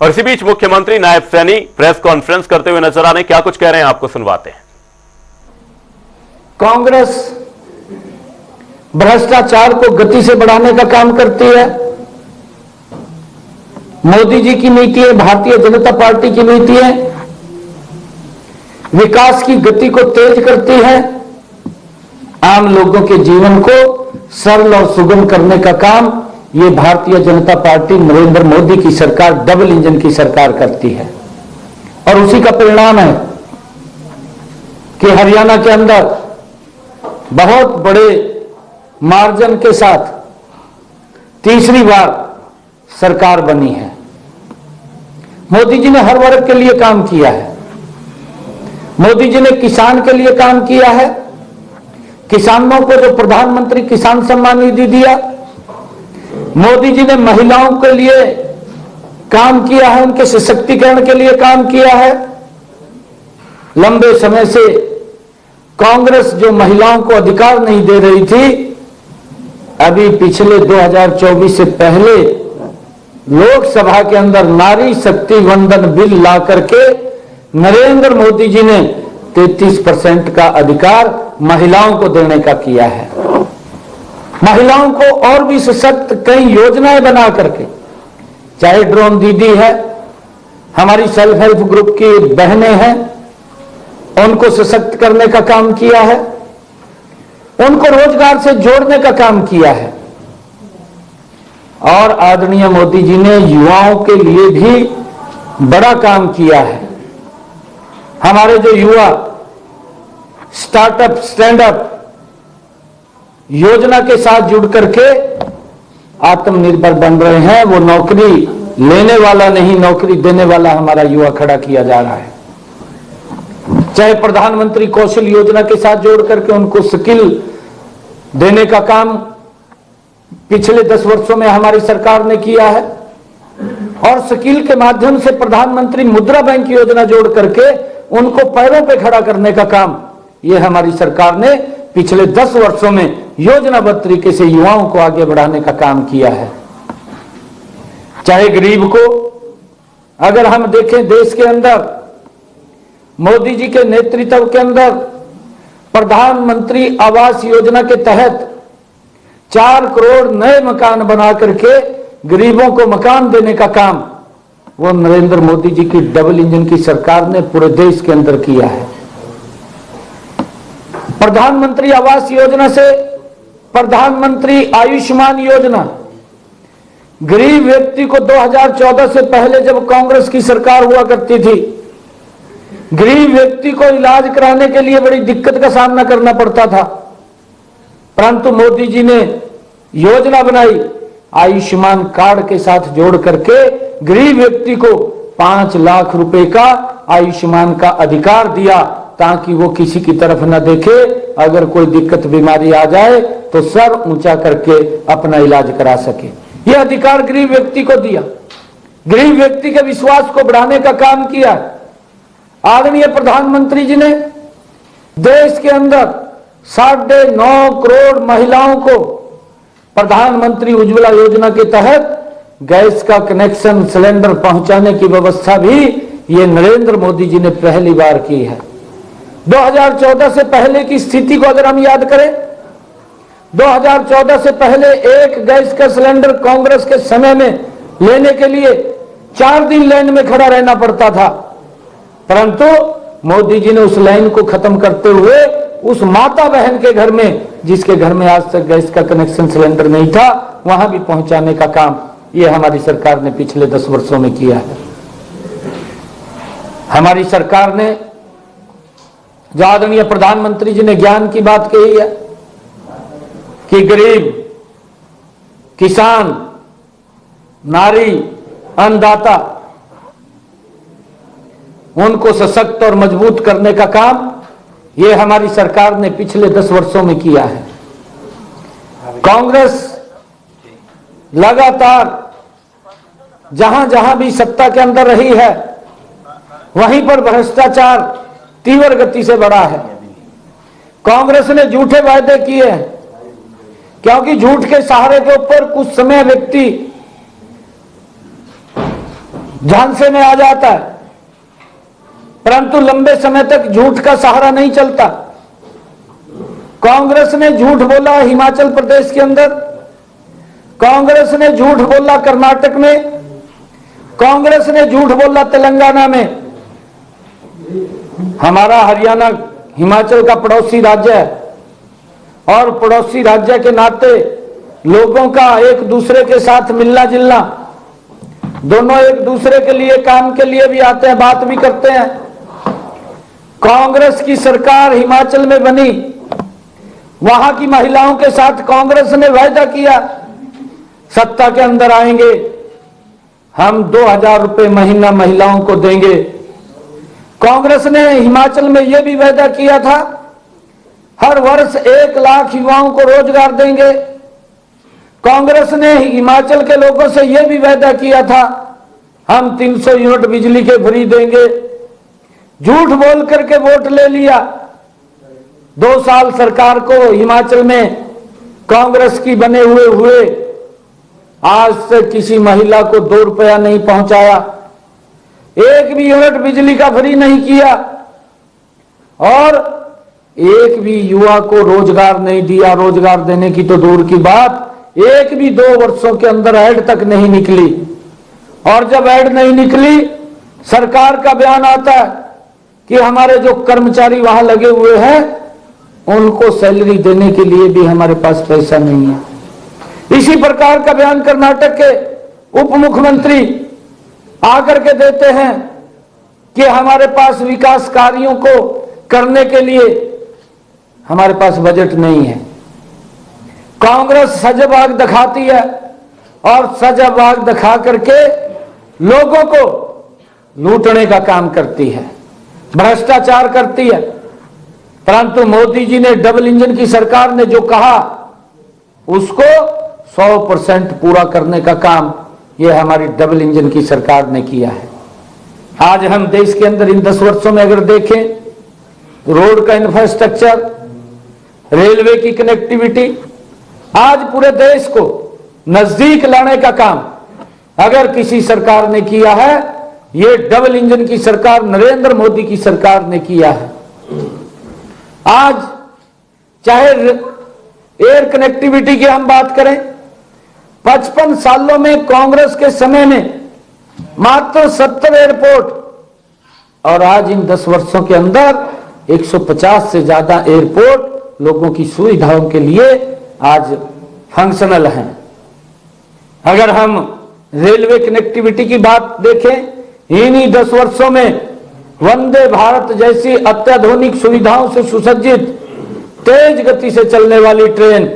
और इसी बीच मुख्यमंत्री नायब सैनी प्रेस कॉन्फ्रेंस करते हुए नजर आ रहे हैं। क्या कुछ कह रहे हैं आपको सुनवाते हैं। कांग्रेस भ्रष्टाचार को गति से बढ़ाने का काम करती है। मोदी जी की नीति है, भारतीय जनता पार्टी की नीति है, विकास की गति को तेज करती है, आम लोगों के जीवन को सरल और सुगम करने का काम ये भारतीय जनता पार्टी नरेंद्र मोदी की सरकार डबल इंजन की सरकार करती है। और उसी का परिणाम है कि हरियाणा के अंदर बहुत बड़े मार्जिन के साथ तीसरी बार सरकार बनी है। मोदी जी ने हर वर्ग के लिए काम किया है। मोदी जी ने किसान के लिए काम किया है। किसानों को जो प्रधानमंत्री किसान सम्मान निधि दिया, मोदी जी ने महिलाओं के लिए काम किया है, उनके सशक्तिकरण के लिए काम किया है। लंबे समय से कांग्रेस जो महिलाओं को अधिकार नहीं दे रही थी, अभी पिछले 2024 से पहले लोकसभा के अंदर नारी शक्ति वंदन बिल ला करके नरेंद्र मोदी जी ने 33% का अधिकार महिलाओं को देने का किया है। महिलाओं को और भी सशक्त कई योजनाएं बना करके, चाहे ड्रोन दीदी है, हमारी सेल्फ हेल्प ग्रुप की बहनें हैं, उनको सशक्त करने का काम किया है, उनको रोजगार से जोड़ने का काम किया है। और आदरणीय मोदी जी ने युवाओं के लिए भी बड़ा काम किया है। हमारे जो युवा स्टार्टअप स्टैंडअप योजना के साथ जुड़ करके आत्मनिर्भर बन रहे हैं, वो नौकरी लेने वाला नहीं, नौकरी देने वाला हमारा युवा खड़ा किया जा रहा है। चाहे प्रधानमंत्री कौशल योजना के साथ जोड़ करके उनको स्किल देने का काम पिछले 10 वर्षों में हमारी सरकार ने किया है, और स्किल के माध्यम से प्रधानमंत्री मुद्रा बैंक योजना जोड़ करके उनको पैरों पे खड़ा करने का काम ये हमारी सरकार ने पिछले 10 वर्षों में योजनाबद्ध तरीके से युवाओं को आगे बढ़ाने का काम किया है। चाहे गरीब को अगर हम देखें, देश के अंदर मोदी जी के नेतृत्व के अंदर प्रधानमंत्री आवास योजना के तहत 4 करोड़ नए मकान बना करके गरीबों को मकान देने का काम वो नरेंद्र मोदी जी की डबल इंजन की सरकार ने पूरे देश के अंदर किया है। प्रधानमंत्री आवास योजना से प्रधानमंत्री आयुष्मान योजना, गरीब व्यक्ति को 2014 से पहले जब कांग्रेस की सरकार हुआ करती थी, गरीब व्यक्ति को इलाज कराने के लिए बड़ी दिक्कत का सामना करना पड़ता था, परंतु मोदी जी ने योजना बनाई, आयुष्मान कार्ड के साथ जोड़ करके गरीब व्यक्ति को 5 लाख रुपए का आयुष्मान का अधिकार दिया, ताकि वो किसी की तरफ न देखे, अगर कोई दिक्कत बीमारी आ जाए तो सर ऊंचा करके अपना इलाज करा सके। यह अधिकार गरीब व्यक्ति को दिया, गरीब व्यक्ति के विश्वास को बढ़ाने का काम किया। आदरणीय प्रधानमंत्री जी ने देश के अंदर 9.5 करोड़ महिलाओं को प्रधानमंत्री उज्ज्वला योजना के तहत गैस का कनेक्शन सिलेंडर पहुंचाने की व्यवस्था भी ये नरेंद्र मोदी जी ने पहली बार की है। 2014 से पहले की स्थिति को अगर हम याद करें, 2014 से पहले एक गैस का सिलेंडर कांग्रेस के समय में लेने के लिए 4 दिन लाइन में खड़ा रहना पड़ता था, परंतु मोदी जी ने उस लाइन को खत्म करते हुए उस माता बहन के घर में, जिसके घर में आज तक गैस का कनेक्शन सिलेंडर नहीं था, वहां भी पहुंचाने का काम ये हमारी सरकार ने पिछले 10 वर्षों में किया है। हमारी सरकार ने, जो आदरणीय प्रधानमंत्री जी ने ज्ञान की बात कही है कि गरीब, किसान, नारी, अन्नदाता, उनको सशक्त और मजबूत करने का काम ये हमारी सरकार ने पिछले 10 वर्षों में किया है। कांग्रेस लगातार जहां जहां भी सत्ता के अंदर रही है, वहीं पर भ्रष्टाचार तीव्र गति से बढ़ा है। कांग्रेस ने झूठे वायदे किए हैं, क्योंकि झूठ के सहारे के ऊपर कुछ समय व्यक्ति झांसे में आ जाता है, परंतु लंबे समय तक झूठ का सहारा नहीं चलता। कांग्रेस ने झूठ बोला हिमाचल प्रदेश के अंदर, कांग्रेस ने झूठ बोला कर्नाटक में, कांग्रेस ने झूठ बोला तेलंगाना में। हमारा हरियाणा हिमाचल का पड़ोसी राज्य है और पड़ोसी राज्य के नाते लोगों का एक दूसरे के साथ मिलना जुलना, दोनों एक दूसरे के लिए काम के लिए भी आते हैं, बात भी करते हैं। कांग्रेस की सरकार हिमाचल में बनी, वहां की महिलाओं के साथ कांग्रेस ने वायदा किया, सत्ता के अंदर आएंगे हम 2000 रुपए महीना महिलाओं को देंगे। कांग्रेस ने हिमाचल में यह भी वायदा किया था हर वर्ष 1 लाख युवाओं को रोजगार देंगे। कांग्रेस ने हिमाचल के लोगों से यह भी वायदा किया था हम 300 यूनिट बिजली के फ्री देंगे। झूठ बोल करके वोट ले लिया। 2 साल सरकार को हिमाचल में कांग्रेस की बने हुए आज तक किसी महिला को 2 रुपया नहीं पहुंचाया, एक भी यूनिट बिजली का फ्री नहीं किया और एक भी युवा को रोजगार नहीं दिया। रोजगार देने की तो दूर की बात, एक भी 2 वर्षों के अंदर ऐड तक नहीं निकली। और जब ऐड नहीं निकली, सरकार का बयान आता है कि हमारे जो कर्मचारी वहां लगे हुए हैं उनको सैलरी देने के लिए भी हमारे पास पैसा नहीं है। इसी प्रकार का बयान कर्नाटक के उप मुख्यमंत्री आकर के देते हैं कि हमारे पास विकास कार्यों को करने के लिए हमारे पास बजट नहीं है। कांग्रेस सजबाग दिखाती है और सजबाग दिखा करके लोगों को लूटने का काम करती है, भ्रष्टाचार करती है। परंतु मोदी जी ने डबल इंजन की सरकार ने जो कहा उसको 100% पूरा करने का काम यह हमारी डबल इंजन की सरकार ने किया है। आज हम देश के अंदर इन 10 वर्षों में अगर देखें, रोड का इंफ्रास्ट्रक्चर, रेलवे की कनेक्टिविटी, आज पूरे देश को नजदीक लाने का काम अगर किसी सरकार ने किया है, ये डबल इंजन की सरकार नरेंद्र मोदी की सरकार ने किया है। आज चाहे एयर कनेक्टिविटी की हम बात करें, 55 सालों में कांग्रेस के समय में मात्र 70 एयरपोर्ट, और आज इन 10 वर्षों के अंदर 150 से ज्यादा एयरपोर्ट लोगों की सुविधाओं के लिए आज फंक्शनल हैं। अगर हम रेलवे कनेक्टिविटी की बात देखें, इन्हीं 10 वर्षों में वंदे भारत जैसी अत्याधुनिक सुविधाओं से सुसज्जित तेज गति से चलने वाली ट्रेन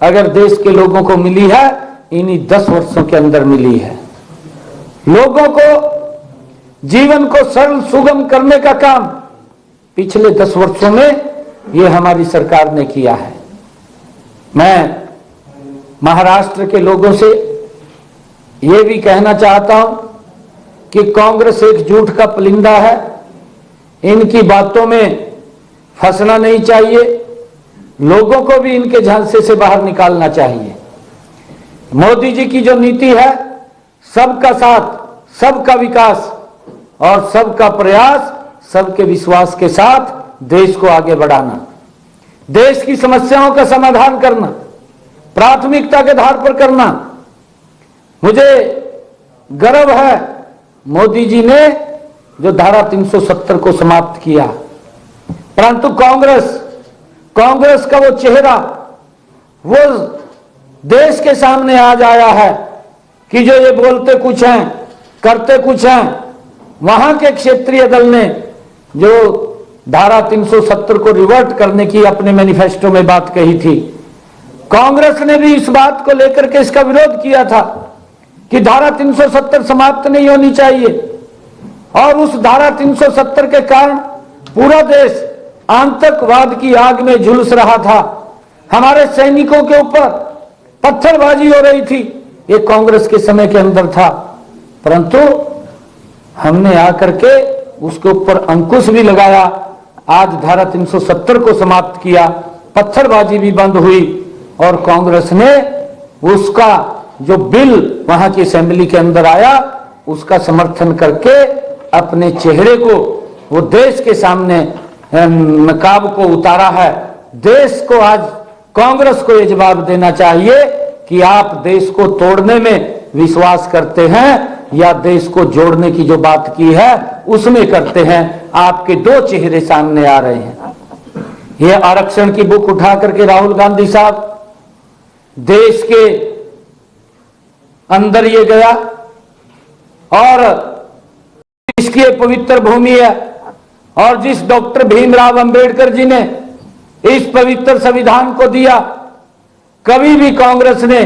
अगर देश के लोगों को मिली है, इन्हीं 10 वर्षों के अंदर मिली है। लोगों को जीवन को सरल सुगम करने का काम पिछले 10 वर्षों में यह हमारी सरकार ने किया है। मैं महाराष्ट्र के लोगों से यह भी कहना चाहता हूं कि कांग्रेस एक झूठ का पुलिंदा है, इनकी बातों में फंसना नहीं चाहिए, लोगों को भी इनके झांसे से बाहर निकालना चाहिए। मोदी जी की जो नीति है, सबका साथ, सबका विकास और सबका प्रयास, सबके विश्वास के साथ देश को आगे बढ़ाना, देश की समस्याओं का समाधान करना, प्राथमिकता के आधार पर करना। मुझे गर्व है मोदी जी ने जो धारा 370 को समाप्त किया, परंतु कांग्रेस का वो चेहरा वो देश के सामने आज आया है कि जो ये बोलते कुछ हैं करते कुछ हैं। वहां के क्षेत्रीय दल ने जो धारा 370 को रिवर्ट करने की अपने मैनिफेस्टो में बात कही थी, कांग्रेस ने भी इस बात को लेकर के इसका विरोध किया था कि धारा 370 समाप्त नहीं होनी चाहिए। और उस धारा 370 के कारण पूरा देश आतंकवाद की आग में झुलस रहा था, हमारे सैनिकों के ऊपर पत्थरबाजी हो रही थी, ये कांग्रेस के समय के अंदर था। परंतु हमने आकर के उसके ऊपर अंकुश भी लगाया, आज धारा 370 को समाप्त किया, पत्थरबाजी भी बंद हुई और कांग्रेस ने उसका जो बिल वहां की असेंबली के अंदर आया, उसका समर्थन करके अपने चेहरे को वो देश के सामने नकाब को उतारा है। देश को आज कांग्रेस को ये जवाब देना चाहिए कि आप देश को तोड़ने में विश्वास करते हैं या देश को जोड़ने की जो बात की है उसमें करते हैं। आपके दो चेहरे सामने आ रहे हैं। ये आरक्षण की बुक उठा करके राहुल गांधी साहब देश के अंदर ये गया और इसकी पवित्र भूमि है और जिस डॉक्टर भीमराव अंबेडकर जी ने इस पवित्र संविधान को दिया, कभी भी कांग्रेस ने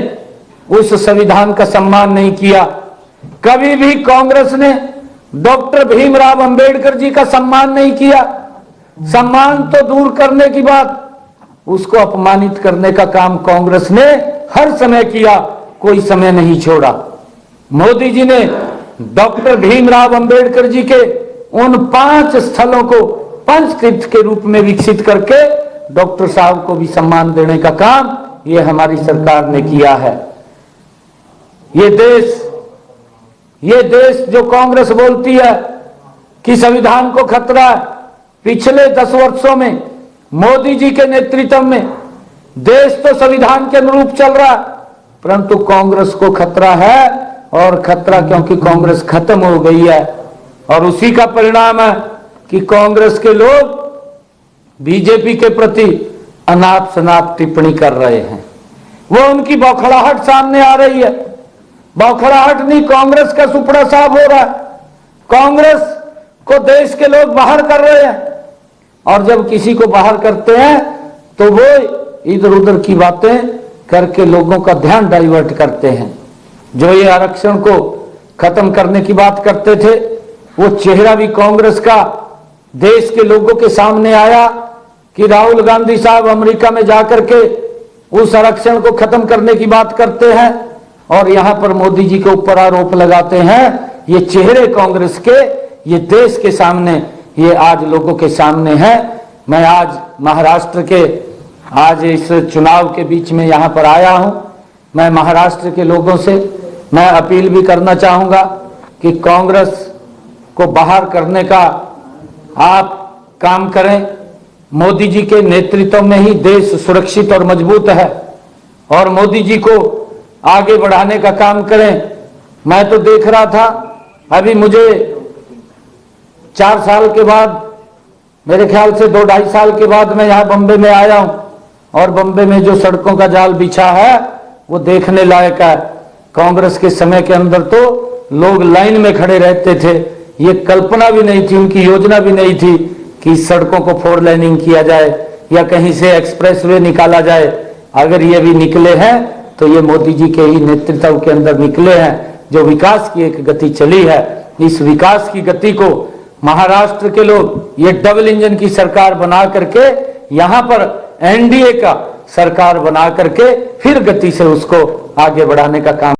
उस संविधान का सम्मान नहीं किया। कभी भी कांग्रेस ने डॉक्टर भीमराव अंबेडकर जी का सम्मान नहीं किया। सम्मान तो दूर करने की बात, उसको अपमानित करने का काम कांग्रेस ने हर समय किया, कोई समय नहीं छोड़ा। मोदी जी ने डॉक्टर भीमराव अंबेडकर जी के उन 5 स्थलों को पंचतीर्थ के रूप में विकसित करके डॉक्टर साहब को भी सम्मान देने का काम ये हमारी सरकार ने किया है। ये देश जो कांग्रेस बोलती है कि संविधान को खतरा है, पिछले 10 वर्षों में मोदी जी के नेतृत्व में देश तो संविधान के अनुरूप चल रहा है, परंतु कांग्रेस को खतरा है। और खतरा क्योंकि कांग्रेस खत्म हो गई है और उसी का परिणाम है कि कांग्रेस के लोग बीजेपी के प्रति अनाप शनाप टिप्पणी कर रहे हैं। वो उनकी बौखलाहट सामने आ रही है। बौखलाहट नहीं, कांग्रेस का सुपड़ा साफ हो रहा है। कांग्रेस को देश के लोग बाहर कर रहे हैं और जब किसी को बाहर करते हैं तो वो इधर उधर की बातें करके लोगों का ध्यान डाइवर्ट करते हैं। जो ये आरक्षण को खत्म करने की बात करते थे, वो चेहरा भी कांग्रेस का देश के लोगों के सामने आया कि राहुल गांधी साहब अमेरिका में जाकर के उस आरक्षण को खत्म करने की बात करते हैं और यहां पर मोदी जी के ऊपर आरोप लगाते हैं। ये चेहरे कांग्रेस के ये देश के सामने, ये आज लोगों के सामने है। मैं आज महाराष्ट्र के आज इस चुनाव के बीच में यहां पर आया हूं। मैं महाराष्ट्र के लोगों से मैं अपील भी करना चाहूंगा कि कांग्रेस को बाहर करने का आप काम करें। मोदी जी के नेतृत्व में ही देश सुरक्षित और मजबूत है और मोदी जी को आगे बढ़ाने का काम करें। मैं तो देख रहा था, अभी मुझे 4 साल के बाद, मेरे ख्याल से 2-2.5 साल के बाद मैं यहाँ बम्बे में आया हूं और बम्बे में जो सड़कों का जाल बिछा है वो देखने लायक है। कांग्रेस के समय के अंदर तो लोग लाइन में खड़े रहते थे। ये कल्पना भी नहीं थी, उनकी योजना भी नहीं थी कि सड़कों को 4 लेनिंग किया जाए या कहीं से एक्सप्रेसवे निकाला जाए। अगर ये भी निकले हैं तो ये मोदी जी के ही नेतृत्व के अंदर निकले हैं। जो विकास की एक गति चली है, इस विकास की गति को महाराष्ट्र के लोग ये डबल इंजन की सरकार बना करके यहां पर एनडीए का सरकार बना करके फिर गति से उसको आगे बढ़ाने का काम